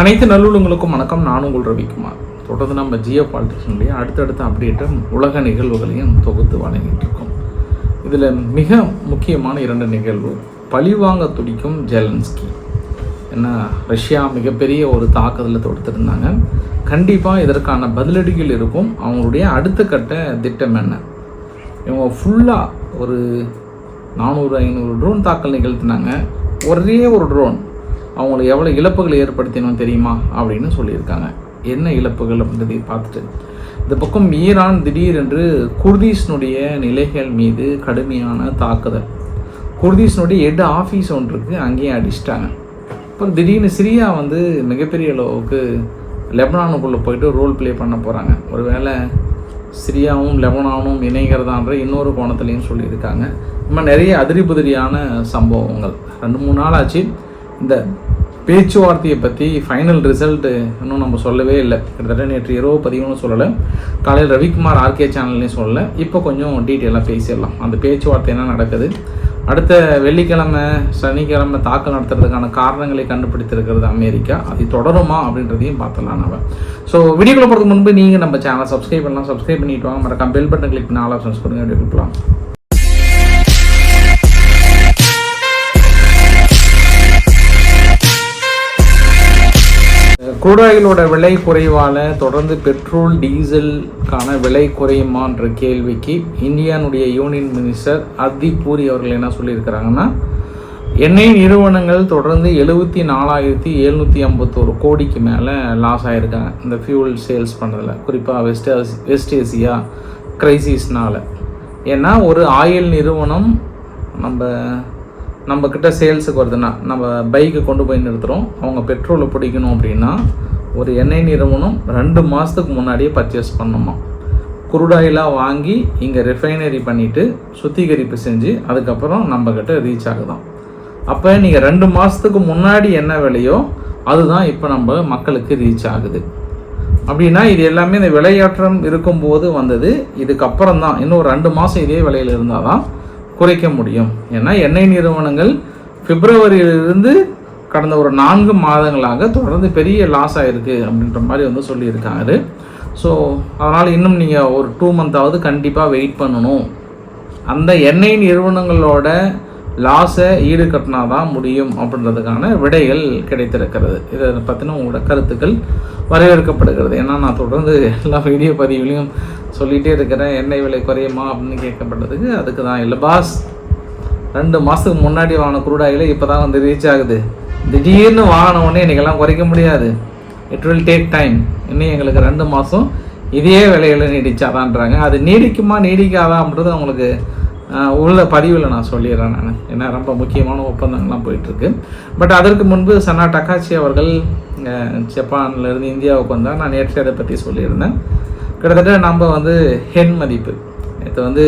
அனைத்து நல்லுள்ளங்களுக்கும் வணக்கம். நான் உங்கள் ரவிக்குமார். தொடர்ந்து நம்ம ஜியோ பாலிட்டிக்ஸினுடைய அடுத்தடுத்த அப்டேட்டும் உலக நிகழ்வுகளையும் தொகுத்து வழங்கிட்டு இருக்கோம். இதில் மிக முக்கியமான 2 நிகழ்வு. பழிவாங்க துடிக்கும் ஜெலன்ஸ்கி. ஏன்னா ரஷ்யா மிகப்பெரிய ஒரு தாக்குதலை தொடுத்திருந்தாங்க. கண்டிப்பாக இதற்கான பதிலடிகள் இருக்கும். அவங்களுடைய அடுத்த கட்ட திட்டம் என்ன? இவங்க ஃபுல்லாக ஒரு 400-500 ட்ரோன் தாக்கல் நிகழ்த்தினாங்க. ஒரே ஒரு ட்ரோன் அவங்களுக்கு எவ்வளோ இழப்புகளை ஏற்படுத்தினோம் தெரியுமா அப்படின்னு சொல்லியிருக்காங்க. என்ன இழப்புகள் அப்படின்றதை பார்த்துட்டு இந்த பக்கம் ஈரான் திடீரென்று குர்திஷனுடைய நிலைகள் மீது கடுமையான தாக்குதல். குர்திஷனுடைய ஹெட் ஆஃபீஸ் ஒன்று இருக்குது, அங்கேயும் அடிச்சிட்டாங்க. அப்புறம் திடீர்னு சிரியா மிகப்பெரிய அளவுக்கு லெபனானுக்குள்ளே போயிட்டு ரோல் ப்ளே பண்ண போகிறாங்க. ஒருவேளை சிரியாவும் லெபனானும் இணைகிறதான்ற இன்னொரு கோணத்துலேயும் சொல்லியிருக்காங்க. இன்னும் நிறைய அதிரிபுதிரியான சம்பவங்கள். 2-3 நாள் ஆச்சு. இந்த பேச்சுவார்த்தையை பற்றி ஃபைனல் ரிசல்ட்டு இன்னும் நம்ம சொல்லவே இல்லை. கிட்டத்தட்ட நேற்று இரவு பதிவுன்னு சொல்லலை, காலையில் ரவிக்குமார் ஆர்கே சேனல்லையும் சொல்லலை. இப்போ கொஞ்சம் டீட்டெயிலாக பேசிடலாம். அந்த பேச்சுவார்த்தை என்ன நடக்குது, அடுத்த வெள்ளிக்கிழமை சனிக்கிழமை தாக்கல் நடத்துறதுக்கான காரணங்களை கண்டுபிடித்திருக்கிறது அமெரிக்கா, அது தொடருமா அப்படின்றதையும் பார்த்துலாம் நம்ம. ஸோ வீடியோக்குள்ள போகிறதுக்கு முன்பு நீங்கள் நம்ம சேனலை சப்ஸ்கிரைப் பண்ணலாம். சப்ஸ்கிரைப் பண்ணிட்டு வாங்க. மறக்காம பெல் பட்டன் கிளிக் பண்ணி ஆல் ஆப்ஷன்ஸ் கொடுங்க. வீடியோ கொடுக்கலாம். க்ரூட் ஆயிலோட விலை குறைவால் தொடர்ந்து பெட்ரோல் டீசலுக்கான விலை குறையுமான்ற கேள்விக்கு இந்தியானுடைய யூனியன் மினிஸ்டர் ஹர்தீப் பூரி அவர்கள் என்ன சொல்லியிருக்கிறாங்கன்னா, எண்ணெய் நிறுவனங்கள் தொடர்ந்து 74,751 கோடிக்கு மேலே லாஸ் ஆகிருக்காங்க இந்த ஃபியூல் சேல்ஸ் பண்ணுறதில், குறிப்பாக வெஸ்ட் ஏசியா கிரைசிஸ்னால். ஏன்னா ஒரு ஆயில் நிறுவனம் நம்மக்கிட்ட சேல்ஸுக்கு வருதுன்னா, நம்ம பைக்கு கொண்டு போய் நிறுத்துகிறோம், அவங்க பெட்ரோலை பிடிக்கணும் அப்படின்னா ஒரு எண்ணெய் நிறுவனம் 2 மாதத்துக்கு முன்னாடியே பர்ச்சேஸ் பண்ணணுமா. குருடாயிலாக வாங்கி இங்கே ரிஃபைனரி பண்ணிவிட்டு சுத்திகரிப்பு செஞ்சு அதுக்கப்புறம் நம்மக்கிட்ட ரீச் ஆகுதான். அப்போ நீங்கள் 2 மாதத்துக்கு முன்னாடி என்ன விலையோ அதுதான் இப்போ நம்ம மக்களுக்கு ரீச் ஆகுது. அப்படின்னா இது எல்லாமே இந்த விலையேற்றம் இருக்கும்போது வந்தது. இதுக்கப்புறம் தான் இன்னும் 2 மாதம் இதே விலையில் இருந்தால் தான் குறைக்க முடியும். ஏன்னா எண்ணெய் நிறுவனங்கள் பிப்ரவரியிலிருந்து கடந்த ஒரு 4 மாதங்களாக தொடர்ந்து பெரிய லாஸ் ஆகிருக்கு அப்படின்ற மாதிரி சொல்லியிருக்காரு. ஸோ அதனால் இன்னும் நீங்கள் ஒரு 2 மந்தாவது கண்டிப்பாக வெயிட் பண்ணணும். அந்த எண்ணெய் நிறுவனங்களோட லாஸை ஈடு கட்டினா தான் முடியும் அப்படின்றதுக்கான விடைகள் கிடைத்திருக்கிறது. இதை பற்றின உங்களோட கருத்துக்கள் வரவேற்கப்படுகிறது. ஏன்னா நான் தொடர்ந்து எல்லா வீடியோ பதிவுலையும் சொல்லிகிட்டே இருக்கிறேன், எண்ணெய் விலை குறையுமா அப்படின்னு கேட்கப்பட்டதுக்கு அதுக்கு தான் இல்லை பாஸ், 2 மாதத்துக்கு முன்னாடி வாங்கின க்ரூட் ஆயிலே இப்போ தான் ரீச் ஆகுது. திடீர்னு வாங்கின உடனே இன்றைக்கெல்லாம் குறைக்க முடியாது. It will take time. இன்னும் எங்களுக்கு 2 மாதம் இதே விலையில் நீடிச்சாதான்றாங்க. அது நீடிக்குமா நீடிக்காதா அப்படின்றது அவங்களுக்கு உள்ள பதிவில் நான் சொல்லிடுறேன் நான். ஏன்னா ரொம்ப முக்கியமான ஒப்பந்தங்கள்லாம் போயிட்டுருக்கு. பட் அதற்கு முன்பு சனா டக்காச்சி அவர்கள் ஜப்பான்லேருந்து இந்தியாவுக்கு வந்தால் நான் நேற்று அதை பற்றி சொல்லியிருந்தேன். கிட்டத்தட்ட நம்ம ஹென் மதிப்பு இது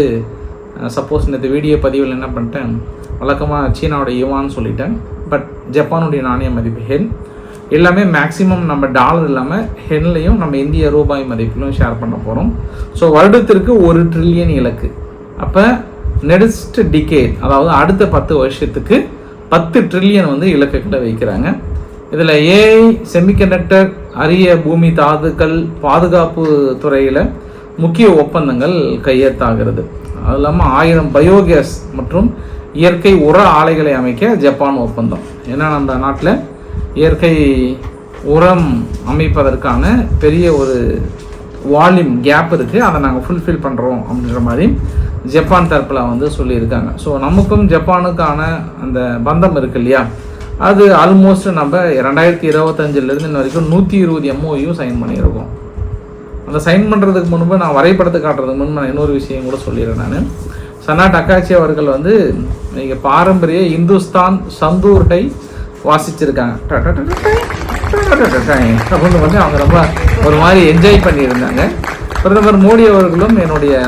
சப்போஸ் இந்த வீடியோ பதிவில் என்ன பண்ணிட்டேன், வழக்கமாக சீனாவோட யுவான்னு சொல்லிட்டேன். பட் ஜப்பானுடைய நாணய மதிப்பு ஹென் எல்லாமே மேக்ஸிமம் நம்ம டாலர் இல்லாமல் ஹென்லையும் நம்ம இந்திய ரூபாய் மதிப்பிலும் ஷேர் பண்ண போகிறோம். ஸோ வருடத்திற்கு 1 ட்ரில்லியன் இலக்கு. அப்போ நெக்ஸ்ட் டிகேட், அதாவது அடுத்த 10 வருஷத்துக்கு 10 ட்ரில்லியன் இலக்குகளை வைக்கிறாங்க. இதில் ஏஐ, செமிகண்டக்டர், அரிய பூமி தாதுக்கள், பாதுகாப்பு துறையில் முக்கிய ஒப்பந்தங்கள் கையெழுத்தாகிறது. அது இல்லாமல் 1000 பயோகேஸ் மற்றும் இயற்கை உர ஆலைகளை அமைக்க ஜப்பான் ஒப்பந்தம். ஏன்னா நம்ம நாட்டில் இயற்கை உரம் அமைப்பதற்கான பெரிய ஒரு வால்யூம் கேப் இருக்குது, அதை நாங்கள் ஃபுல்ஃபில் பண்ணுறோம் அப்படின்ற மாதிரி ஜப்பான் தரப்பில் சொல்லியிருக்காங்க. ஸோ நமக்கும் ஜப்பானுக்கான அந்த பந்தம் இருக்குது இல்லையா, அது ஆல்மோஸ்ட் நம்ம 2025 இன்ன வரைக்கும் 120 MOU சைன் பண்ணியிருக்கோம். அந்த சைன் பண்ணுறதுக்கு முன்பு நான் வரைபடத்தை காட்டுறதுக்கு முன்பு நான் இன்னொரு விஷயம் கூட சொல்லிடுறேன். நான் சனா டக்காச்சி அவர்கள் நீங்கள் பாரம்பரிய இந்துஸ்தான் சந்தூர்டை வாசிச்சிருக்காங்க அப்படின்னு அவங்க ரொம்ப ஒரு மாதிரி என்ஜாய் பண்ணியிருந்தாங்க. பிரதமர் மோடி அவர்களும்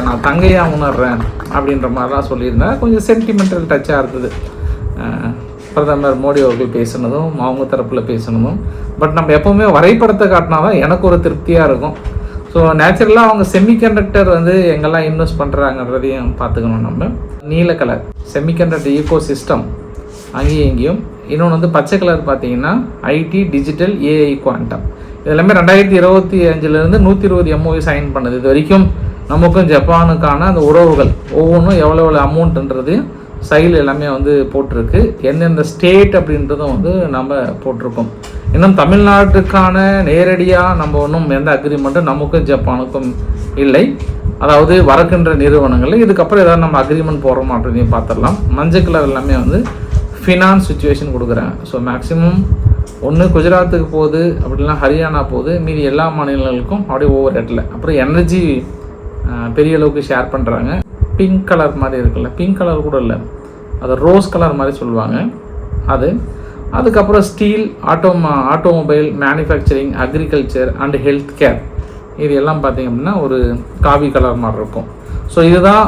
நான் தங்கையாக உணர்றேன் அப்படின்ற மாதிரிலாம் சொல்லியிருந்தாங்க. கொஞ்சம் சென்டிமெண்டல் டச்சாக இருந்தது பிரதமர் மோடி அவர்கள் பேசினதும் அவங்க தரப்பில் பேசினதும். பட் நம்ம எப்போவுமே வரைபடத்தை காட்டினா தான் எனக்கு ஒரு திருப்தியாக இருக்கும். ஸோ நேச்சுரலாக அவங்க செமிகண்டக்டர் எங்கெல்லாம் இன்வெஸ்ட் பண்ணுறாங்கன்றதையும் பார்த்துக்கணும். நம்ம நீல கலர் செமிகண்டக்டர் ஈகோ சிஸ்டம் அங்கேயும் இங்கேயும் இன்னொன்று வந்து பச்சை கலர் பார்த்தீங்கன்னா ஐடி, டிஜிட்டல், ஏஐ, குவாண்டம். இதெல்லாமே 2025 120 MOU சைன் பண்ணது. இது வரைக்கும் நமக்கும் ஜப்பானுக்கான அந்த உறவுகள் ஒவ்வொன்றும் எவ்வளோ அமௌண்ட்டுன்றது சைடில் எல்லாமே வந்து போட்டிருக்கு. எந்தெந்த ஸ்டேட் அப்படின்றதும் வந்து நம்ம போட்டிருக்கோம். இன்னும் தமிழ்நாட்டுக்கான நேரடியாக நம்ம ஒன்றும் எந்த அக்ரிமெண்ட்டும் நமக்கும் ஜப்பானுக்கும் இல்லை. அதாவது வரக்கின்ற நிறுவனங்கள் இதுக்கப்புறம் ஏதாவது நம்ம அக்ரிமெண்ட் போடுறோம் அப்படின்றையும் பார்த்துடலாம். மஞ்சள் கலர் எல்லாமே வந்து ஃபினான்ஸ் சுச்சுவேஷன் கொடுக்குறாங்க. ஸோ மேக்ஸிமம் ஒன்று குஜராத்துக்கு போகுது, அப்படின்னா ஹரியானா போகுது, மீதி எல்லா மாநிலங்களுக்கும் அப்படியே ஒவ்வொரு இடத்துல. அப்புறம் எனர்ஜி பெரிய அளவுக்கு ஷேர் பண்ணுறாங்க. பிங்க் கலர் மாதிரி இருக்குல்ல, பிங்க் கலர் கூட இல்லை, அது ரோஸ் கலர் மாதிரி சொல்லுவாங்க அது. அதுக்கப்புறம் steel, automobile, manufacturing, agriculture and health care, இது எல்லாம் பார்த்திங்க அப்படின்னா ஒரு காவி கலர் மாதிரி இருக்கும். ஸோ இதுதான்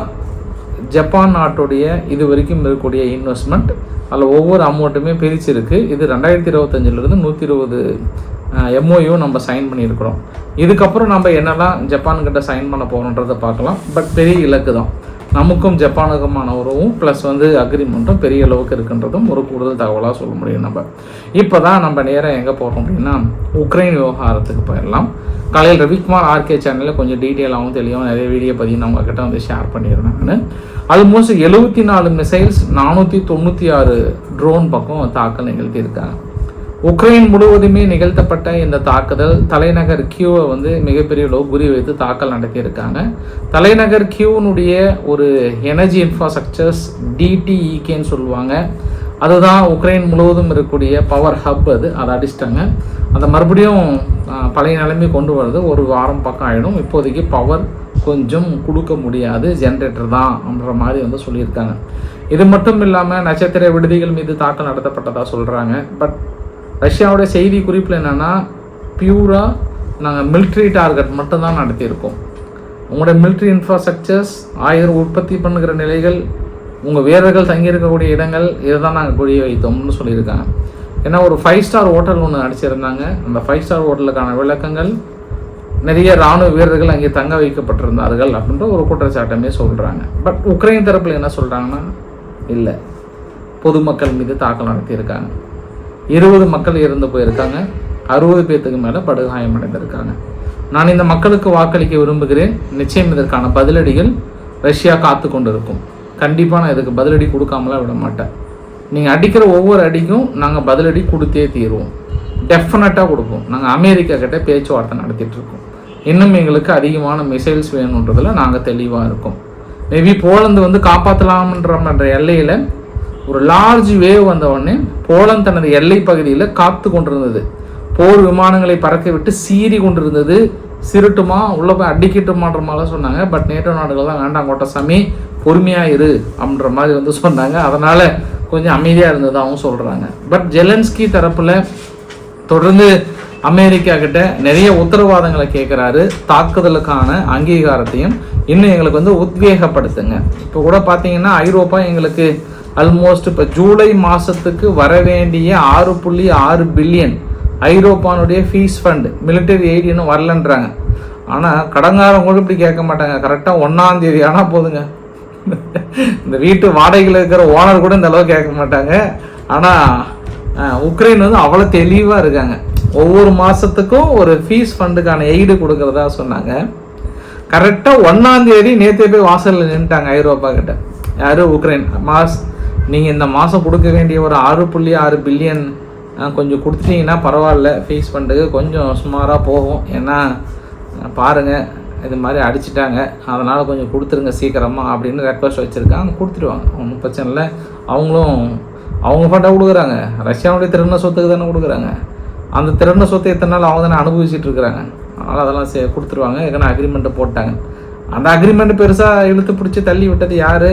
ஜப்பான் நாட்டுடைய இது வரைக்கும் இருக்கக்கூடிய இன்வெஸ்ட்மெண்ட். அதில் ஒவ்வொரு அமௌண்ட்டுமே பிரிச்சிருக்கு. இது 2025 120 MOU நம்ம சைன் பண்ணியிருக்கிறோம். இதுக்கப்புறம் நம்ம என்னெல்லாம் ஜப்பான்கிட்ட சைன் பண்ண போகிறோன்றதை பார்க்கலாம். பட் பெரிய இலக்கு தான். நமக்கும் ஜப்பானுக்குமான உறவும் ப்ளஸ் வந்து அக்ரிமெண்ட்டும் பெரிய அளவுக்கு இருக்குன்றதும் ஒரு கூடுதல் தகவலாக சொல்ல முடியும். இப்போ தான் நம்ம நேராக எங்கே போகிறோம் அப்படின்னா உக்ரைன் விவகாரத்துக்கு போயிடலாம். காலையில் ரவிக்குமார் ஆர்கே சேனலில் கொஞ்சம் டீட்டெயிலாகவும் தெளிவாகவும் நிறைய வீடியோ பதிவு நான் உங்ககிட்ட வந்து ஷேர் பண்ணியிருந்தாங்க. ஆல்மோஸ்ட் 74 மிசைல்ஸ் 496 ட்ரோன் பக்கம் தாக்கல் நிகழ்த்தியிருக்காங்க. உக்ரைன் முழுவதுமே நிகழ்த்தப்பட்ட இந்த தாக்குதல் தலைநகர் கியூவை வந்து மிகப்பெரிய அளவு குறி வைத்து தாக்கல் நடத்தியிருக்காங்க. தலைநகர் கியூனுடைய ஒரு எனர்ஜி இன்ஃப்ராஸ்ட்ரக்சர்ஸ் DTEKன்னு சொல்லுவாங்க. அதுதான் உக்ரைன் முழுவதும் இருக்கக்கூடிய பவர் ஹப். அதை அடிச்சிட்டாங்க. அதை மறுபடியும் பழைய நிலைமை கொண்டு வர்றது ஒரு வாரம் பக்கம் ஆகிடும். இப்போதைக்கு பவர் கொஞ்சம் கொடுக்க முடியாது, ஜென்ரேட்டர் தான் அப்படின்ற மாதிரி வந்து சொல்லியிருக்காங்க. இது மட்டும் இல்லாமல் நட்சத்திர விடுதிகள் மீது தாக்கல் நடத்தப்பட்டதாக சொல்கிறாங்க. பட் ரஷ்யாவோட செய்தி குறிப்பில் என்னென்னா பியூராக நாங்கள் மிலிட்ரி டார்கெட் மட்டும்தான் நடத்தியிருக்கோம். உங்களோட மிலிட்ரி இன்ஃப்ராஸ்ட்ரக்சர்ஸ், ஆயுதம் உற்பத்தி பண்ணுகிற நிலைகள், உங்கள் வீரர்கள் தங்கியிருக்கக்கூடிய இடங்கள், இதை தான் நாங்கள் குறிய வைத்தோம்னு சொல்லியிருக்காங்க. ஏன்னா ஒரு 5 ஸ்டார் ஹோட்டல் ஒன்று அடிச்சிருந்தாங்க. அந்த 5 ஸ்டார் ஹோட்டலுக்கான விளக்கங்கள் நிறைய இராணுவ வீரர்கள் அங்கே தங்க வைக்கப்பட்டிருந்தார்கள் அப்படின்ற ஒரு குற்றச்சாட்டமே சொல்கிறாங்க. பட் உக்ரைன் தரப்பில் என்ன சொல்கிறாங்கன்னா இல்லை, பொதுமக்கள் மீது தாக்கல் நடத்தியிருக்காங்க. 20 மக்கள் இறந்து போயிருக்காங்க, 60 பேர்த்துக்கு மேலே படுகாயம் அடைந்திருக்காங்க. நான் இந்த மக்களுக்கு வாக்களிக்க விரும்புகிறேன். நிச்சயம் இதற்கான பதிலடிகள் ரஷ்யா காத்து கொண்டு இருக்கும். கண்டிப்பாக நான் இதுக்கு பதிலடி கொடுக்காமலாம் விட மாட்டேன். நீங்கள் அடிக்கிற ஒவ்வொரு அடிக்கும் நாங்கள் பதிலடி கொடுத்தே தீருவோம். டெஃபினட்டாக கொடுப்போம். நாங்கள் அமெரிக்கா கிட்ட பேச்சுவார்த்தை நடத்திட்டுருக்கோம். இன்னும் எங்களுக்கு அதிகமான மிசைல்ஸ் வேணுன்றதில் நாங்கள் தெளிவாக இருக்கோம். மேபி போலந்து வந்து காப்பாற்றலாம்ன்ற எல்லையில் ஒரு லார்ஜ் வேவ் வந்த உடனே போலந்து தனது எல்லை பகுதியில் காத்து கொண்டிருந்தது. போர் விமானங்களை பறக்க விட்டு சீறி கொண்டிருந்தது. சிறுட்டுமா உள்ள போய் அடிக்கட்டுமான்ற மாதிரிலாம் சொன்னாங்க. பட் நேட்டோ நாடுகள் தான் வேண்டாம் கோட்டசாமி, பொறுமையாக இரு அப்படின்ற மாதிரி வந்து சொன்னாங்க. அதனால் கொஞ்சம் அமைதியாக இருந்ததாகவும் சொல்கிறாங்க. பட் ஜெலன்ஸ்கி தரப்பில் தொடர்ந்து அமெரிக்கா கிட்ட நிறைய உத்தரவாதங்களை கேட்குறாரு. தாக்குதலுக்கான அங்கீகாரத்தையும் இன்னும் எங்களுக்கு வந்து உத்வேகப்படுத்துங்க. இப்போ கூட பார்த்தீங்கன்னா ஐரோப்பா எங்களுக்கு ஆல்மோஸ்ட் இப்போ ஜூலை மாதத்துக்கு வர வேண்டிய 6.6 பில்லியன் ஐரோப்பானுடைய ஃபீஸ் ஃபண்ட் மிலிட்டரி எய்ட் இன்னும் வரலன்றாங்க. ஆனால் கடங்காரம் கூட இப்படி கேட்க மாட்டாங்க. கரெக்டாக 1ஆம் தேதி ஆனால் போதுங்க. இந்த வீட்டு வாடகையில் இருக்கிற ஓனர் கூட இந்த அளவு கேட்க மாட்டாங்க. ஆனால் உக்ரைன் வந்து அவ்வளோ தெளிவாக இருக்காங்க. ஒவ்வொரு மாதத்துக்கும் ஒரு ஃபீஸ் ஃபண்டுக்கான எய்டு கொடுக்குறதா சொன்னாங்க. கரெக்டாக 1ஆம் தேதி நேற்றே போய் வாசலில் நின்றுட்டாங்க ஐரோப்பா கிட்ட. யார்? உக்ரைன். நீங்கள் இந்த மாதம் கொடுக்க வேண்டிய ஒரு 6.6 பில்லியன் கொஞ்சம் கொடுத்துட்டிங்கன்னா பரவாயில்ல, ஃபீஸ் ஃபண்டுக்கு கொஞ்சம் சுமாராக போகும். ஏன்னா பாருங்கள் இது மாதிரி அடிச்சிட்டாங்க, அதனால் கொஞ்சம் கொடுத்துருங்க சீக்கிரமாக அப்படின்னு ரெக்வஸ்ட் வச்சுருக்காங்க. கொடுத்துருவாங்க, ஒன்றும் பிரச்சனை இல்லை. அவங்க ஃபண்டாக கொடுக்குறாங்க. ரஷ்யாவுடைய திறன சொத்துக்கு தானே கொடுக்குறாங்க. அந்த திறன சொத்தை எத்தனை நாள் அவங்க தானே அனுபவிச்சுட்டு இருக்கிறாங்க. அதனால் அதெல்லாம் கொடுத்துருவாங்க. ஏன்னா அக்ரிமெண்ட்டை போட்டாங்க. அந்த அக்ரிமெண்ட் பெருசாக இழுத்து பிடிச்சி தள்ளி விட்டது யார்?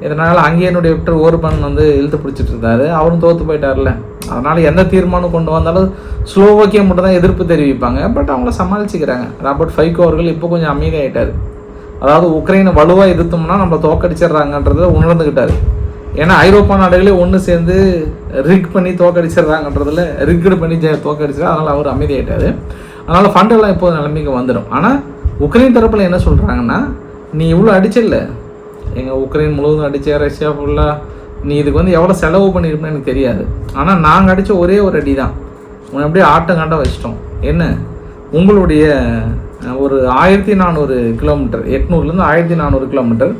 இதனால் அங்கேயனுடைய விக்டர் ஓர்பான் வந்து இழுத்து பிடிச்சிட்டு இருந்தார். அவரும் தோற்று போயிட்டார்ல. அதனால் எந்த தீர்மானம் கொண்டு வந்தாலும் ஸ்லோவாக்கியா மட்டும் தான் எதிர்ப்பு தெரிவிப்பாங்க. பட் அவங்கள சமாளிச்சுக்கிறாங்க. ராபர்ட் ஃபைகோ அவர்கள் இப்போ கொஞ்சம் அமைதியாகிட்டார். அதாவது உக்ரைனை வலுவாக எதிர்த்தோம்னா நம்ம தோக்கடிச்சிட்றாங்கன்றதை உணர்ந்துக்கிட்டார். ஏன்னா ஐரோப்பா நாடுகளே ஒன்று சேர்ந்து ரிக் பண்ணி தோக்கடிச்சிட்றாங்கன்றதில் ரிக்கடு பண்ணி தோக்கடிச்சிடா. அதனால் அவர் அமைதியாகிட்டார். அதனால் ஃபண்டெல்லாம் இப்போ நிலைமைக்கு வந்துடும். ஆனால் உக்ரைன் தரப்பில் என்ன சொல்கிறாங்கன்னா, நீ இவ்வளோ அடிச்சிடல, எங்கள் உக்ரைன் முழுவதும் அடித்த ரஷ்யா ஃபுல்லாக நீ இதுக்கு வந்து எவ்வளோ செலவு பண்ணியிருப்பேன்னு எனக்கு தெரியாது. ஆனால் நாங்கள் அடித்த ஒரே ஒரு அடி தான் உன்னை அப்படியே ஆட்டம் காண்ட வச்சிட்டோம். என்ன உங்களுடைய ஒரு 1400 கிலோமீட்டர், 800லேருந்து 1400 kilometre,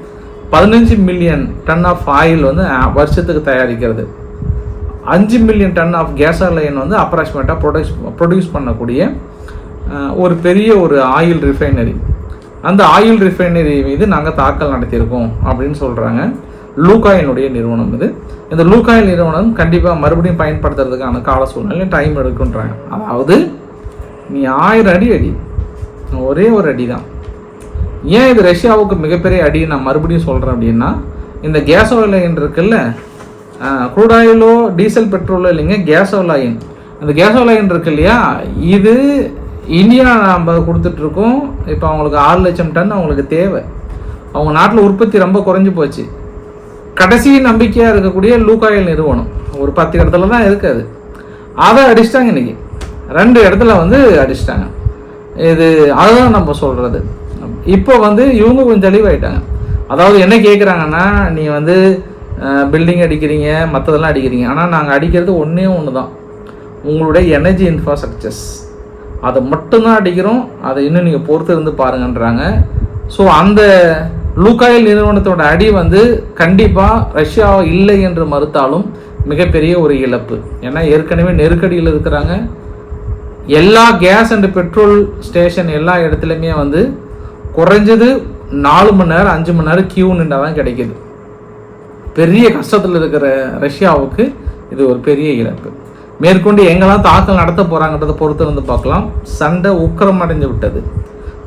15 million ton of oil வந்து வருஷத்துக்கு தயாரிக்கிறது, 5 மில்லியன் டன் ஆஃப் கேஸோலைன் வந்து அப்ராக்சிமேட்டாக ப்ரொடியூஸ் பண்ணக்கூடிய ஒரு பெரிய ஒரு ஆயில் ரிஃபைனரி. அந்த ஆயில் ரிஃபைனரி மீது நாங்கள் தாக்கல் நடத்தியிருக்கோம் அப்படின்னு சொல்கிறாங்க. லூகாயினுடைய நிறுவனம் இது. இந்த லூகாயில் நிறுவனம் கண்டிப்பாக மறுபடியும் பயன்படுத்துறதுக்கான கால சூழ்நிலை டைம் எடுக்குன்றாங்க. அதாவது நீ 1000 அடி அடி, ஒரே ஒரு அடி தான். ஏன் இது ரஷ்யாவுக்கு மிகப்பெரிய அடி நான் மறுபடியும் சொல்கிறேன் அப்படின்னா, இந்த கேஸோலைன் இருக்குல்ல, க்ரூட் ஆயிலோ டீசல் பெட்ரோலோ இல்லைங்க, கேஸோலைன். அந்த கேஸோலைன் இருக்கு இல்லையா, இது இந்தியா நம்ம கொடுத்துட்ருக்கோம். இப்போ அவங்களுக்கு 6 லட்சம் டன் அவங்களுக்கு தேவை. அவங்க நாட்டில் உற்பத்தி ரொம்ப குறைஞ்சி போச்சு. கடைசி நம்பிக்கையாக இருக்கக்கூடிய லூகாயில் நிறுவனம் ஒரு 10 இடத்துல தான் இருக்காது. அதை அடிச்சிட்டாங்க இன்றைக்கி, 2 இடத்துல வந்து அடிச்சிட்டாங்க. இது அதுதான் நம்ம சொல்கிறது. இப்போ வந்து இவங்க கொஞ்சம் தெளிவாயிட்டாங்க. அதாவது என்ன கேட்குறாங்கன்னா, நீ வந்து பில்டிங் அடிக்கிறீங்க, மற்றதெல்லாம் அடிக்கிறீங்க, ஆனால் நாங்கள் அடிக்கிறது ஒன்று தான், உங்களுடைய எனர்ஜி இன்ஃப்ராஸ்ட்ரக்சர்ஸ், அதை மட்டும்தான் அடிக்கிறோம், அதை இன்னும் நீங்கள் பொறுத்து இருந்து பாருங்கன்றாங்க. ஸோ அந்த லூகாயில் நிறுவனத்தோட அடி வந்து கண்டிப்பாக ரஷ்யா இல்லை என்று மறுத்தாலும் மிகப்பெரிய ஒரு இழப்பு. ஏன்னா ஏற்கனவே நெருக்கடியில் இருக்கிறாங்க. எல்லா கேஸ் அண்ட் பெட்ரோல் ஸ்டேஷன் எல்லா இடத்துலையுமே வந்து குறைஞ்சது 4 மணி நேரம் 5 மணி நேரம் கியூ நின்றா தான் கிடைக்கிது. பெரிய கஷ்டத்தில் இருக்கிற ரஷ்யாவுக்கு இது ஒரு பெரிய இழப்பு. மேற்கொண்டு எங்கெல்லாம் தாக்கல் நடத்த போகிறாங்கன்றதை பொறுத்து வந்து பார்க்கலாம். சண்டை உக்கிரம் அடைஞ்சு விட்டது.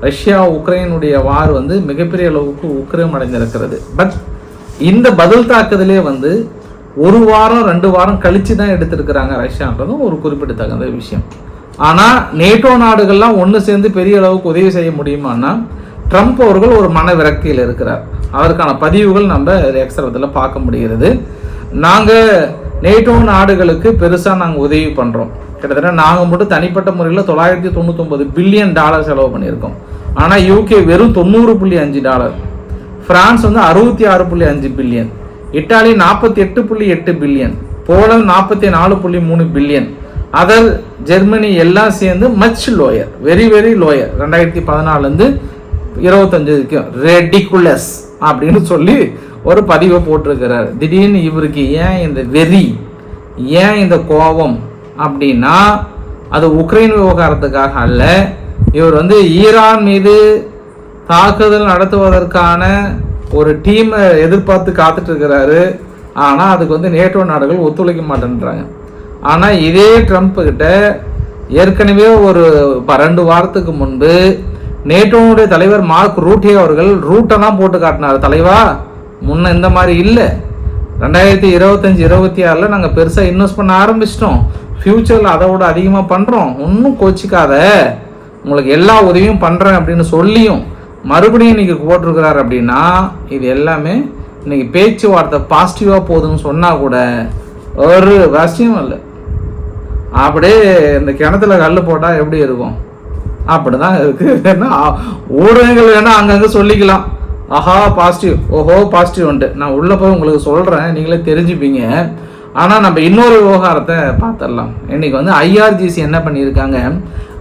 ரஷ்யா உக்ரைனுடைய வார் வந்து மிகப்பெரிய அளவுக்கு உக்கிரம் அடைஞ்சிருக்கிறது. பட் இந்த பதில் தாக்குதலே வந்து 1 வாரம் 2 வாரம் கழித்து தான் எடுத்திருக்கிறாங்க ரஷ்யான்றதும் ஒரு குறிப்பிடத்தகுந்த விஷயம். ஆனால் நேட்டோ நாடுகள்லாம் ஒன்று சேர்ந்து பெரிய அளவுக்கு உதவி செய்ய முடியுமான்னா, ட்ரம்ப் அவர்கள் ஒரு மன விரக்தியில் இருக்கிறார். அதற்கான பதிவுகள் நம்ம எக்ஸ்ட்ரத்தில் பார்க்க முடிகிறது. நாங்கள் நேட்டோ நாடுகளுக்கு பெருசாக நாங்கள் உதவி பண்ணுறோம். கிட்டத்தட்ட நாங்கள் மட்டும் தனிப்பட்ட முறையில் $999 பில்லியன் செலவு பண்ணியிருக்கோம். ஆனால் யூகே வெறும் $90.5, ஃப்ரான்ஸ் வந்து $66.5 billion, Italy $48.8 billion, Poland $44.3 billion, other Germany எல்லாம் சேர்ந்து much lower, very very lower. 2014 25 ridiculous அப்படின்னு சொல்லி ஒரு பதிவை போட்டிருக்கிறார். திடீர்னு இவருக்கு ஏன் இந்த வெறி, ஏன் இந்த கோபம் அப்படின்னா, அது உக்ரைன் விவகாரத்துக்காக அல்ல. இவர் வந்து ஈரான் மீது தாக்குதல் நடத்துவதற்கான ஒரு டீமை எதிர்பார்த்து காத்துட்டு இருக்கிறாரு. ஆனால் அதுக்கு வந்து நேட்டோ நாடுகள் ஒத்துழைக்க மாட்டேன்றாங்க. ஆனால் இதே ட்ரம்ப் கிட்ட ஏற்கனவே ஒரு 2 வாரத்துக்கு முன்பு நேட்டோனுடைய தலைவர் மார்க் ரூட்டே அவர்கள் ரூட்டெல்லாம் போட்டு காட்டினார். தலைவா, முன்ன இந்த மாதிரி இல்லை, 2025-26 நாங்கள் பெருசாக இன்வெஸ்ட் பண்ண ஆரம்பிச்சிட்டோம், ஃப்யூச்சரில் அதை விட அதிகமாக பண்ணுறோம், ஒன்றும் கோச்சிக்காத, உங்களுக்கு எல்லா உதவியும் பண்ணுறேன் அப்படின்னு சொல்லியும் மறுபடியும் இன்றைக்கி போட்டிருக்கிறார். அப்படின்னா இது எல்லாமே இன்றைக்கி பேச்சுவார்த்தை பாசிட்டிவாக போகுதுன்னு சொன்னால் கூட ஒரு விஷயம் இல்லை. அப்படியே இந்த கிணத்துல கல் போட்டால் எப்படி இருக்கும் அப்படி தான் இருக்குது. ஏன்னா ஊடகங்கள் வேணால் அங்கங்கே சொல்லிக்கலாம், ஆஹா பாசிட்டிவ், ஓஹோ பாசிட்டிவ்ன்ட்டு. நான் உள்ளே போய் உங்களுக்கு சொல்கிறேன், நீங்களே தெரிஞ்சுப்பீங்க. ஆனால் நம்ம இன்னொரு விவகாரத்தை பார்த்துடலாம். இன்றைக்கி வந்து ஐஆர்ஜிசி என்ன பண்ணியிருக்காங்க,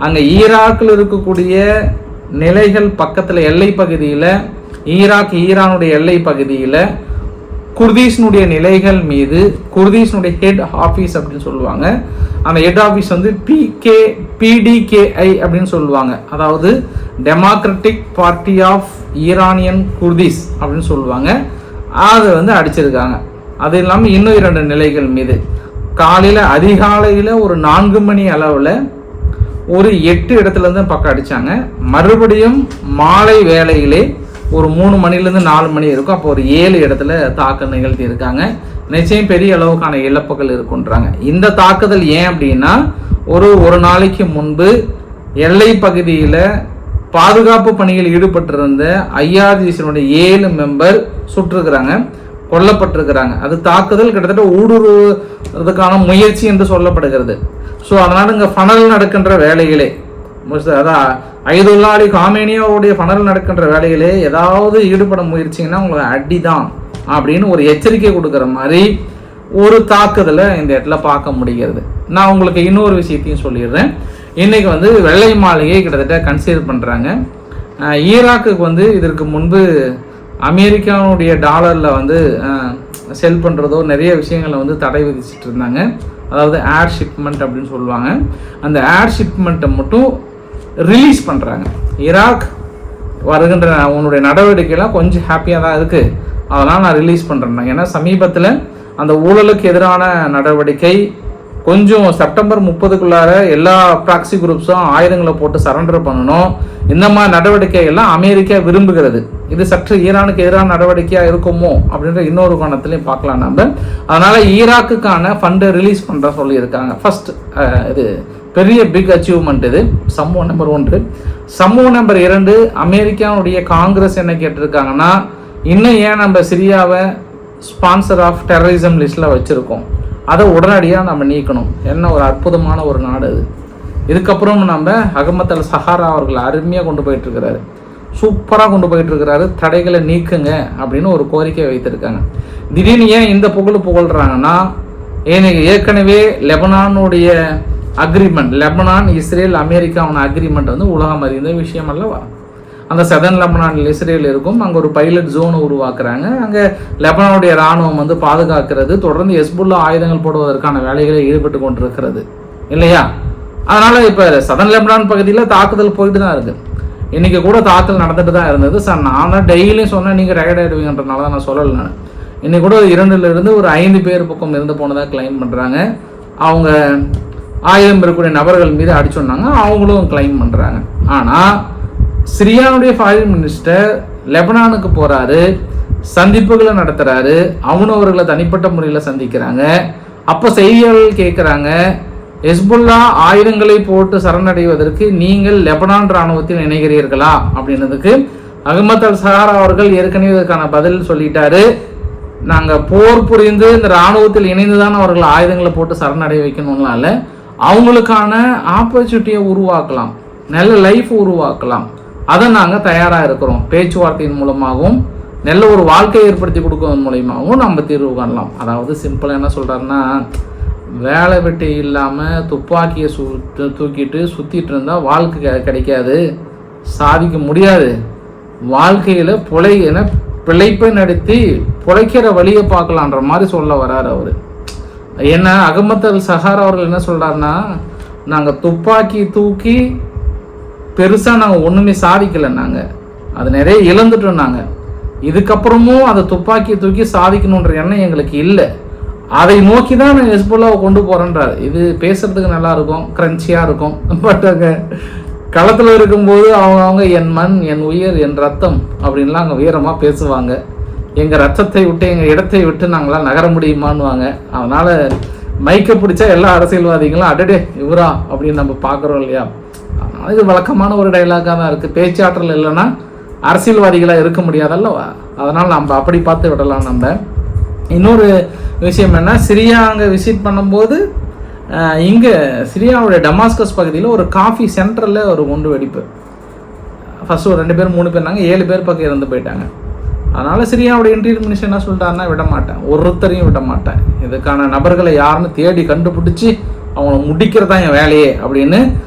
அங்கே ஈராக்கில் இருக்கக்கூடிய நிலைகள் பக்கத்தில் எல்லை பகுதியில், ஈரானுடைய எல்லை பகுதியில் குர்தீஷனுடைய நிலைகள் மீது, குர்தீஷனுடைய ஹெட் ஆஃபீஸ் அப்படின்னு சொல்லுவாங்க, அந்த ஹெட் ஆஃபீஸ் வந்து PDKI அப்படின்னு சொல்லுவாங்க, அதாவது democratic party of Iranian Kurdish அப்படின்னு சொல்லுவாங்க. அது வந்து அடிச்சிருக்காங்க. அது இல்லாமல் இன்னும் 2 நிலைகள் மீது காலையில் அதிகாலையில் ஒரு 4 மணி அளவில் ஒரு 8 இடத்துலேருந்து பக்கம் அடித்தாங்க. மறுபடியும் மாலை வேளையிலே ஒரு 3 மணிலேருந்து 4 மணி இருக்கும். அப்போ ஒரு 7 இடத்துல தாக்குதல் நிகழ்த்தி இருக்காங்க. நிச்சயம் பெரிய அளவுக்கான இழப்புகள் இருக்குன்றாங்க. இந்த தாக்குதல் ஏன் அப்படின்னா, ஒரு நாளைக்கு முன்பு எல்லை பகுதியில் பாதுகாப்பு பணியில் ஈடுபட்டிருந்த ஐஆர்ஜிசியினுடைய 7 மெம்பர் சுட்டிருக்கிறாங்க, கொல்லப்பட்டிருக்கிறாங்க. அது தாக்குதல் கிட்டத்தட்ட ஊடுருவதற்கான முயற்சி என்று சொல்லப்படுகிறது. ஸோ அதனால் இங்கே ஃபனல் நடக்கின்ற வேலைகளே, அதான் ஐதுல்லா அலி காமேனியாவுடைய ஃபனல் நடக்கின்ற வேலைகளே ஏதாவது ஈடுபட முயற்சிங்கன்னா உங்களுக்கு அடி தான். அப்படின்னு ஒரு எச்சரிக்கை கொடுக்குற மாதிரி ஒரு தாக்குதலை இந்த இடத்துல பார்க்க முடிகிறது. நான் உங்களுக்கு இன்னொரு விஷயத்தையும் சொல்லிடுறேன். இன்றைக்கி வந்து வெள்ளை மாளிகை கிட்டத்தட்ட கன்சிடர் பண்ணுறாங்க. ஈராக்குக்கு வந்து இதற்கு முன்பு அமெரிக்காவுடைய டாலரில் வந்து செல் பண்ணுறதோ நிறைய விஷயங்களை வந்து தடை விதிச்சிட்டு இருந்தாங்க. அதாவது ஏர் ஷிப்மெண்ட் அப்படின்னு சொல்லுவாங்க. அந்த ஏர் ஷிப்மெண்ட்டை மட்டும் ரிலீஸ் பண்ணுறாங்க. ஈராக் வருகின்ற உன்னுடைய நடவடிக்கைலாம் கொஞ்சம் ஹாப்பியாக தான் இருக்குது, அதனால் நான் ரிலீஸ் பண்ணுறேன். ஏன்னா சமீபத்தில் அந்த ஊழலுக்கு எதிரான நடவடிக்கை கொஞ்சம் செப்டம்பர் 30க்குள்ளார எல்லா ப்ராக்சி குரூப்ஸும் ஆயுதங்களை போட்டு சரண்டர் பண்ணணும். இந்த மாதிரி நடவடிக்கைகள்லாம் அமெரிக்கா விரும்புகிறது. இது சற்று ஈரானுக்கு எதிரான நடவடிக்கையாக இருக்குமோ அப்படின்ற இன்னொரு கோணத்துலையும் பார்க்கலாம் நம்ம. அதனால் ஈராக்குக்கான ஃபண்டை ரிலீஸ் பண்ணுற சொல்லியிருக்காங்க. ஃபர்ஸ்ட் இது பெரிய பிக் அச்சீவ்மெண்ட். இது சம்பவம் நம்பர் 1. சம்பவம் நம்பர் 2, அமெரிக்காவுடைய காங்கிரஸ் என்ன கேட்டிருக்காங்கன்னா, இன்னும் ஏன் நம்ம சிரியாவை ஸ்பான்சர் ஆஃப் டெரரிசம் லிஸ்ட்டில் வச்சுருக்கோம், அதை உடனடியாக நம்ம நீக்கணும். என்ன ஒரு அற்புதமான ஒரு நாடு அது. இதுக்கப்புறம் நம்ம அகமத் அல் சஹாரா அவர்கள் அருமையாக கொண்டு போயிட்டுருக்கிறாரு, சூப்பராக கொண்டு போயிட்டுருக்கிறாரு. தடைகளை நீக்குங்க அப்படின்னு ஒரு கோரிக்கை வைத்திருக்காங்க. திடீர்னு ஏன் இந்த புகழ்றாங்கன்னா, ஏற்கனவே லெபனானுடைய அக்ரிமெண்ட், லெபனான் இஸ்ரேல் அமெரிக்காவோட அக்ரிமெண்ட் வந்து உலகம் அறிந்த விஷயம் அல்லவா. அந்த சதர்ன் லெபனானில் இஸ்ரேல் இருக்கும், அங்கே ஒரு பைலட் ஜோனை உருவாக்குறாங்க. அங்கே லெபனானுடைய இராணுவம் வந்து பாதுகாக்கிறது, தொடர்ந்து ஹெஸ்புல்லா ஆயுதங்கள் போடுவதற்கான வேலைகளை ஈடுபட்டு கொண்டிருக்கிறது இல்லையா. அதனால் இப்போ சதர்ன் லெபனான் பகுதியில் தாக்குதல் போயிட்டு தான் இருக்குது. இன்றைக்கி கூட தாக்குதல் நடந்துட்டு தான் இருந்தது. சார் நான் டெய்லியும் சொன்னேன், நீங்கள் டயர்ட் ஆகிடுவீங்கன்றனால தான் நான் சொல்லலை. நான் இன்றைக்கி கூட 2லிருந்து ஒரு 5 பேர் பக்கம் இருந்து போனதாக கிளைம் பண்ணுறாங்க. அவங்க ஆயுதம் இருக்கக்கூடிய நபர்கள் மீது அடிச்சோன்னாங்க, அவங்களும் கிளைம் பண்ணுறாங்க. ஆனால் சிரியாவுடைய ஃபாரின் மினிஸ்டர் லெபனானுக்கு போகிறாரு, சந்திப்புகளை நடத்துகிறாரு, அவர்களை தனிப்பட்ட முறையில் சந்திக்கிறாங்க. அப்போ செய்தியாளர்கள் கேட்குறாங்க, ஹெஸ்புல்லா ஆயுதங்களை போட்டு சரணடைவதற்கு நீங்கள் லெபனான் இராணுவத்தில் இணைகிறீர்களா அப்படின்றதுக்கு அகமத் அல் சஹாரா அவர்கள் ஏற்கனவே இதற்கான பதில் சொல்லிட்டாரு. நாங்கள் போர் புரிந்து இந்த இராணுவத்தில் இணைந்து தான் அவர்கள் ஆயுதங்களை போட்டு சரணடைய வைக்கணும்னால அவங்களுக்கான ஆப்பர்ச்சுனிட்டியை உருவாக்கலாம், நல்ல லைஃப் உருவாக்கலாம், அதை நாங்கள் தயாராக இருக்கிறோம். பேச்சுவார்த்தையின் மூலமாகவும் நல்ல ஒரு வாழ்க்கையை ஏற்படுத்தி கொடுக்கறது மூலயமாகவும் நம்ம தீர்வு காணலாம். அதாவது சிம்பிளாக என்ன சொல்கிறாருன்னா, வேலை வெட்டி இல்லாமல் துப்பாக்கியை தூக்கிட்டு சுற்றிட்டு இருந்தால் வாழ்க்கை கிடைக்காது, சாதிக்க முடியாது. வாழ்க்கையில் பிழைப்பை நடத்தி பிழைக்கிற வழியை பார்க்கலான்ற மாதிரி சொல்ல வராரு அவர். ஏன்னா அகமத் அல் சஹாரா அவர்கள் என்ன சொல்கிறாருன்னா, நாங்கள் துப்பாக்கி தூக்கி பெருசாக நாங்கள் ஒன்றுமே சாதிக்கலை, நாங்கள் அது நிறைய இழந்துட்டோம். நாங்கள் இதுக்கப்புறமும் அந்த துப்பாக்கியை தூக்கி சாதிக்கணுன்ற எண்ணம் எங்களுக்கு இல்லை, அதை நோக்கி தான் நான் ஹெஸ்புல்லாவை கொண்டு போகிறேன்றார். இது பேசுகிறதுக்கு நல்லாயிருக்கும், க்ரன்ச்சியாக இருக்கும். பட் அங்கே களத்தில் இருக்கும்போது அவங்க என் மண், என் உயிர், என் ரத்தம் அப்படின்லாம் அங்கே வீரமாக பேசுவாங்க. எங்கள் ரத்தத்தை விட்டு எங்கள் இடத்தை விட்டு நாங்களாம் நகர முடியுமான்னுவாங்க. அதனால் மைக்கை பிடிச்சா எல்லா அரசியல்வாதிகளும் அடடே இவரா அப்படின்னு நம்ம பார்க்குறோம் இல்லையா. அதனால் இது வழக்கமான ஒரு டைலாக்காக தான் இருக்குது. பேச்சாற்றல் இல்லைன்னா அரசியல்வாதிகளாக இருக்க முடியாதல்லவா. அதனால் நம்ம அப்படி பார்த்து விடலாம். நம்ம இன்னொரு விஷயம் என்ன, சிரியா அங்கே விசிட் பண்ணும்போது இங்கே சிரியாவுடைய டமாஸ்கஸ் பகுதியில் ஒரு காஃபி சென்டரில் ஒரு குண்டு வெடிப்பு. ஃபஸ்ட்டு ஒரு 2 பேர் 3 பேர் நாங்கள் 7 பேர் பக்கம் இறந்து போயிட்டாங்க. அதனால் சிரியாவுடைய இன்டீரியர் மினிஸ்டர் என்ன சொல்லிட்டாருன்னா, விட மாட்டேன், ஒருத்தரையும் விட மாட்டேன், இதுக்கான நபர்களை யாருன்னு தேடி கண்டுபிடிச்சி அவங்கள முடிக்கிறதா என் வேலையே அப்படின்னு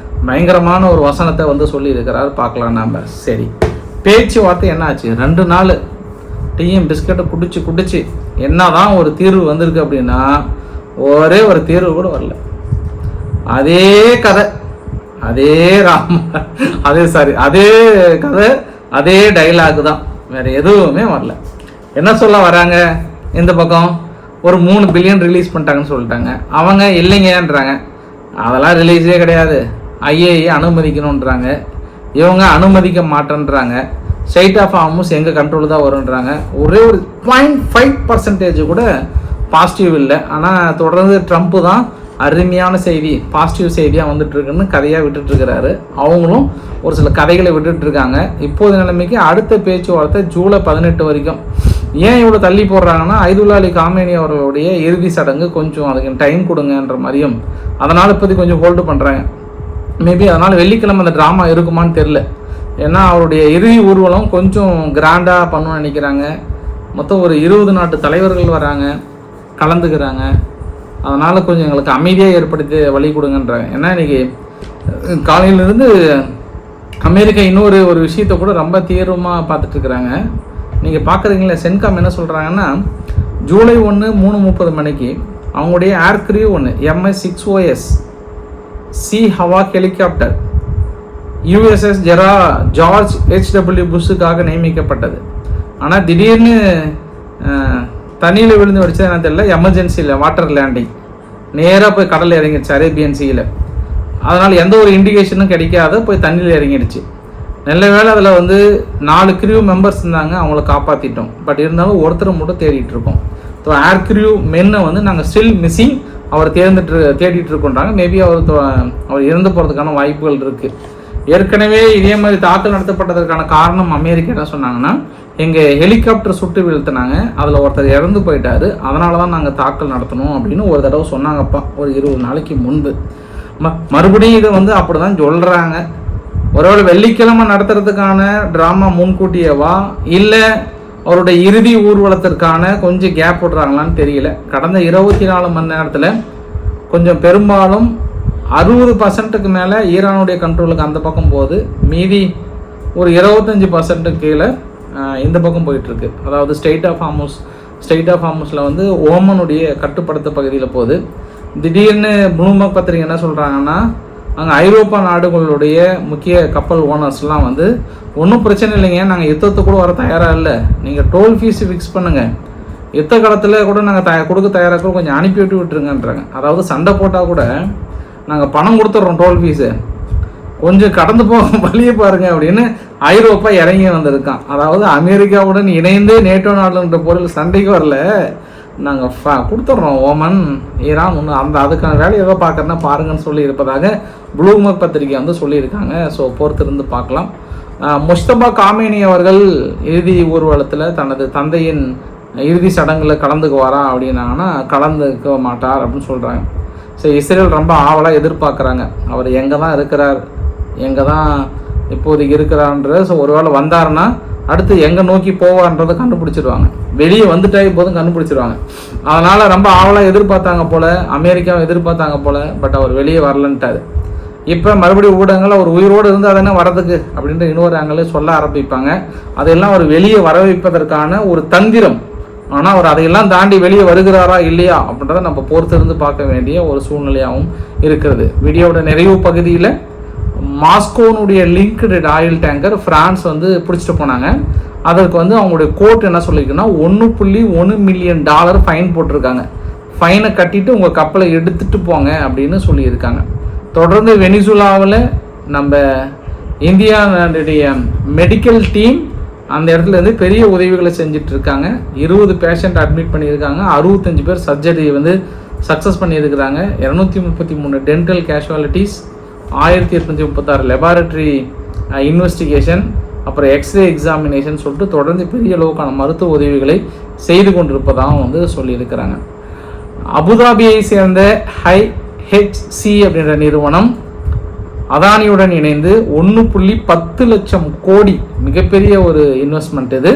பயங்கரமான ஒரு வசனத்தை வந்து சொல்லியிருக்கிறார். பார்க்கலாம் நாம். சரி, பேச்சுவார்த்தை என்ன ஆச்சு? 2 நாள் டீயும் பிஸ்கட்டை குடிச்சு என்ன தான் ஒரு தீர்வு வந்திருக்கு அப்படின்னா, ஒரே ஒரு தீர்வு கூட வரல. அதே கதை, அதே கதை, அதே டைலாக் தான், வேற எதுவுமே வரல. என்ன சொல்ல வராங்க, இந்த பக்கம் ஒரு 3 பில்லியன் ரிலீஸ் பண்ணிட்டாங்கன்னு சொல்லிட்டாங்க. அவங்க இல்லைங்கன்றாங்க, அதெல்லாம் ரிலீஸே கிடையாது, ஐஏஏ அனுமதிக்கணுன்றாங்க. இவங்க அனுமதிக்க மாட்டேன்றாங்க. ஸ்டேட் ஆஃப் ஹார்மஸ் எங்கள் கண்ட்ரோல் தான் வருன்றாங்க. ஒரே ஒரு 0.5% கூட பாசிட்டிவ் இல்லை. ஆனால் தொடர்ந்து ட்ரம்ப்பு தான் அருமையான செய்தி, பாசிட்டிவ் செய்தியாக வந்துட்டுருக்குன்னு கதையாக விட்டுட்டுருக்கிறாரு. அவங்களும் ஒரு சில கதைகளை விட்டுட்ருக்காங்க. இப்போது நிலைமைக்கு அடுத்த பேச்சுவார்த்தை ஜூலை 18 வரைக்கும். ஏன் இவ்வளோ தள்ளி போடுறாங்கன்னா, ஐதுல்லா அலி காமேனி அவர்களுடைய இறுதி சடங்கு கொஞ்சம் அதுக்கு டைம் கொடுங்கன்ற மாதிரியும், அதனால் இப்போதைக்கு கொஞ்சம் ஹோல்டு பண்ணுறாங்க. மேபி அதனால் வெள்ளிக்கிழமை அந்த ட்ராமா இருக்குமான்னு தெரில. ஏன்னா அவருடைய இறுதி ஊர்வலம் கொஞ்சம் கிராண்டாக பண்ணணும்னு நினைக்கிறாங்க. மொத்தம் ஒரு 20 நாட்டு தலைவர்கள் வராங்க, கலந்துக்கிறாங்க. அதனால் கொஞ்சம் எங்களுக்கு அமைதியாக ஏற்படுத்தி வழி கொடுங்கன்றாங்க. ஏன்னா இன்றைக்கி காலையிலேருந்து அமெரிக்கா இன்னொரு விஷயத்தை கூட ரொம்ப தீவிரமாக பார்த்துட்ருக்குறாங்க. நீங்கள் பார்க்குறீங்களா, சென்காம் என்ன சொல்கிறாங்கன்னா, ஜூலை 1 3:30 மணிக்கு அவங்களுடைய ஏர்க்ரியூ ஒன்று MS-6OS C havoc helicopter USS George H.W. புஷ்ஷுக்காக நியமிக்கப்பட்டது. ஆனால் திடீர்னு தண்ணியில் விழுந்து வடிச்சது என்ன தெரியல, எமர்ஜென்சியில் வாட்டர் லேண்டிங் நேராக போய் கடலில் இறங்கிடுச்சு அரேபியன் சீயில். அதனால் எந்த ஒரு இண்டிகேஷனும் கிடைக்காத போய் தண்ணியில் இறங்கிடுச்சு. நல்ல வேளை அதில் வந்து 4 க்ரியூ மெம்பர்ஸ் இருந்தாங்க, அவங்கள காப்பாற்றிட்டோம். பட் இருந்தாலும் ஒருத்தரை மட்டும் தேடிட்டு இருக்கோம். ஸோ ஏர் க்ரியூ மென்னை வந்து நாங்கள் ஸ்டில் மிஸ்ஸிங், அவர் தேடிட்டு இருக்கோன்றாங்க. மேபி அவர் இறந்து போகிறதுக்கான வாய்ப்புகள் இருக்குது. ஏற்கனவே இதே மாதிரி தாக்குதல் நடத்தப்பட்டதற்கான காரணம் அமெரிக்கா என்ன சொன்னாங்கன்னா, எங்கள் ஹெலிகாப்டர் சுட்டு வீழ்த்தினாங்க, அதில் ஒருத்தர் இறந்து போயிட்டாரு, அதனால தான் நாங்கள் தாக்கல் நடத்தணும் அப்படின்னு ஒரு தடவை சொன்னாங்கப்பா, ஒரு 20 நாளைக்கு முன்பு. மறுபடியும் இதை வந்து அப்படி தான் சொல்கிறாங்க. ஒருவேளை வெள்ளிக்கிழமை நடத்துறதுக்கான ட்ராமா முன்கூட்டியவா, இல்லை அவருடைய இறுதி ஊர்வலத்திற்கான கொஞ்சம் கேப் விடுறாங்களான்னு தெரியல. கடந்த 24 மணி நேரத்தில் கொஞ்சம் பெரும்பாலும் 60% மேலே ஈரானுடைய கண்ட்ரோலுக்கு அந்த பக்கம் போகுது, மீதி ஒரு 25% கீழே இந்த பக்கம் போயிட்டுருக்கு. அதாவது ஸ்டெயிட் ஆஃப் ஹார்முஸில் வந்து ஓமனுடைய கட்டுப்படுத்த பகுதியில் போகுது. திடீர்னு ப்ளூம்பர்க் பத்திரிகை என்ன சொல்கிறாங்கன்னா, அங்கே ஐரோப்பா நாடுகளுடைய முக்கிய கப்பல் ஓனர்ஸ்லாம் வந்து ஒன்றும் பிரச்சனை இல்லைங்க, நாங்கள் யுத்தத்தை கூட வர தயாராக இல்லை, நீங்கள் டோல் ஃபீஸ் ஃபிக்ஸ் பண்ணுங்கள், யுத்த காலத்தில் கூட நாங்கள் கொடுக்க தயாராக கூட கொஞ்சம் அனுப்பி விட்டுருங்கன்றாங்க. அதாவது சண்டை போட்டால் கூட நாங்கள் பணம் கொடுத்துட்றோம் டோல் ஃபீஸு, கொஞ்சம் கடந்து போக வழியே பாருங்கள் அப்படின்னு ஐரோப்பா இறங்கி வந்திருக்கான். அதாவது அமெரிக்காவுடன் இணைந்து நேட்டோ நாடுன்ற பொருள் சண்டைக்கு வரல, நாங்கள் கொடுத்துட்றோம் ஓமன் ஈரான் ஒன்று அதுக்கான வேலையை ஏதோ பார்க்குறேன்னா பாருங்கன்னு சொல்லி இருப்பதாக ப்ளூம்பர்க் பத்திரிகை வந்து சொல்லியிருக்காங்க. ஸோ பொறுத்திருந்து பார்க்கலாம். முஸ்தபா காமேனி அவர்கள் இறுதி ஊர்வலத்தில் தனது தந்தையின் இறுதி சடங்கில் கலந்துக்குவாரா அப்படின்னாங்கன்னா கலந்துக்க மாட்டார் அப்படின்னு சொல்கிறாங்க. ஸோ இஸ்ரேல் ரொம்ப ஆவலாக எதிர்பார்க்குறாங்க, அவர் எங்கே தான் இருக்கிறார், எங்கே தான் இப்போதைக்கு இருக்கிறார்ன்றது. ஸோ ஒருவேளை வந்தாருன்னா அடுத்து எங்கே நோக்கி போவார்ன்றதை கண்டுபிடிச்சிடுவாங்க, வெளியே வந்துட்டா இப்போதும் கண்டுபிடிச்சிடுவாங்க. அதனால் ரொம்ப ஆவலாக எதிர்பார்த்தாங்க போல், அமெரிக்காவை எதிர்பார்த்தாங்க போல், பட் அவர் வெளியே வரலன்ட்டார். இப்போ மறுபடியும் ஊடகங்கள் அவர் உயிரோடு இருந்தால் தானே வரதுக்கு அப்படின்ற இன்னொரு ஆங்கிலே சொல்ல ஆரம்பிப்பாங்க. அதையெல்லாம் அவர் வெளியே வர வைப்பதற்கான ஒரு தந்திரம். ஆனால் அவர் அதையெல்லாம் தாண்டி வெளியே வருகிறாரா இல்லையா அப்படின்றத நம்ம பொறுத்திருந்து பார்க்க வேண்டிய ஒரு சூழ்நிலையாகவும் இருக்கிறது. வீடியோட நிறைவு பகுதியில் மாஸ்கோனுடைய லிங்க்டு ஆயில் டேங்கர் பிரான்ஸ் வந்து பிடிச்சிட்டு போனாங்க. அதற்கு வந்து அவங்களுடைய கோர்ட் என்ன சொல்லியிருக்குன்னா $1.1 மில்லியன் ஃபைன் போட்டிருக்காங்க. ஃபைனை கட்டிட்டு உங்கள் கப்பலை எடுத்துகிட்டு போங்க அப்படின்னு சொல்லியிருக்காங்க. தொடர்ந்து வெனிசுலாவில் நம்ம இந்தியாவுடைய மெடிக்கல் டீம் அந்த இடத்துல இருந்து பெரிய உதவிகளை செஞ்சுட்டு இருக்காங்க. 20 பேஷண்ட் அட்மிட் பண்ணியிருக்காங்க, 65 பேர் சர்ஜரி வந்து சக்ஸஸ் பண்ணியிருக்கிறாங்க, 233 டென்டல் கேஷுவாலிட்டிஸ், 1836 லெபார்டரி இன்வெஸ்டிகேஷன், அப்புறம் எக்ஸ்ரே எக்ஸாமினேஷன் சொல்லிட்டு தொடர்ந்து பெரிய அளவுக்கான மருத்துவ உதவிகளை செய்து கொண்டிருப்பதாகவும் வந்து சொல்லியிருக்கிறாங்க. அபுதாபியை சேர்ந்த HC அப்படின்ற நிறுவனம் அதானியுடன் இணைந்து 1.10 லட்சம் கோடி மிகப்பெரிய ஒரு இன்வெஸ்ட்மெண்ட் இது.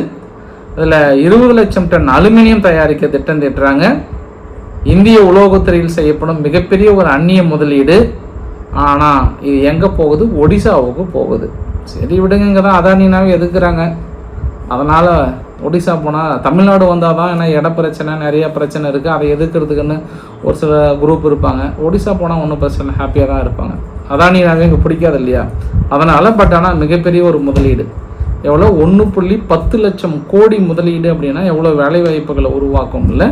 இதில் 20 லட்சம் டன் அலுமினியம் தயாரிக்க திட்டம் தீட்டுறாங்க. இந்திய உலோகத்துறையில் செய்யப்படும் மிகப்பெரிய ஒரு அந்நிய முதலீடு. ஆனால் இது எங்கே போகுது? ஒடிசாவுக்கு போகுது. சரி விடுங்க, இங்கே தான் அதானினாவே எதுக்குறாங்க. அதனால் ஒடிசா போனால் தமிழ்நாடு வந்தால் தான், ஏன்னா இட பிரச்சனை நிறைய பிரச்சனை இருக்குது, அதை எதிர்க்கிறதுக்குன்னு ஒரு சில குரூப் இருப்பாங்க. ஒடிசா போனால் ஒன்றும் பிரச்சனை, ஹாப்பியாக தான் இருப்பாங்க. அதானினாவே இங்கே பிடிக்காது இல்லையா, அதனால். பட் ஆனால் மிகப்பெரிய ஒரு முதலீடு எவ்வளோ, 1.10 லட்சம் கோடி முதலீடு அப்படின்னா எவ்வளோ வேலை வாய்ப்புகளை உருவாக்கும் இல்லை,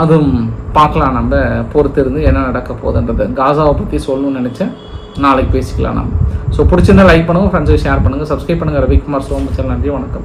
அதுவும் பார்க்கலாம். நம்ம பொறுத்திருந்து என்ன நடக்க போகுதுன்றது. காசாவை பற்றி சொல்லணும்னு நினச்சேன், நாளைக்கு பேசிக்கலாம் நம்ம. ஸோ பிடிச்சிருந்தா லைக் பண்ணுங்கள், ஃப்ரெண்ட்ஸுக்கு ஷேர் பண்ணுங்கள், சப்ஸ்கிரைப் பண்ணுங்கள். ரவிக்குமார் சோமச்சல். நன்றி, வணக்கம்.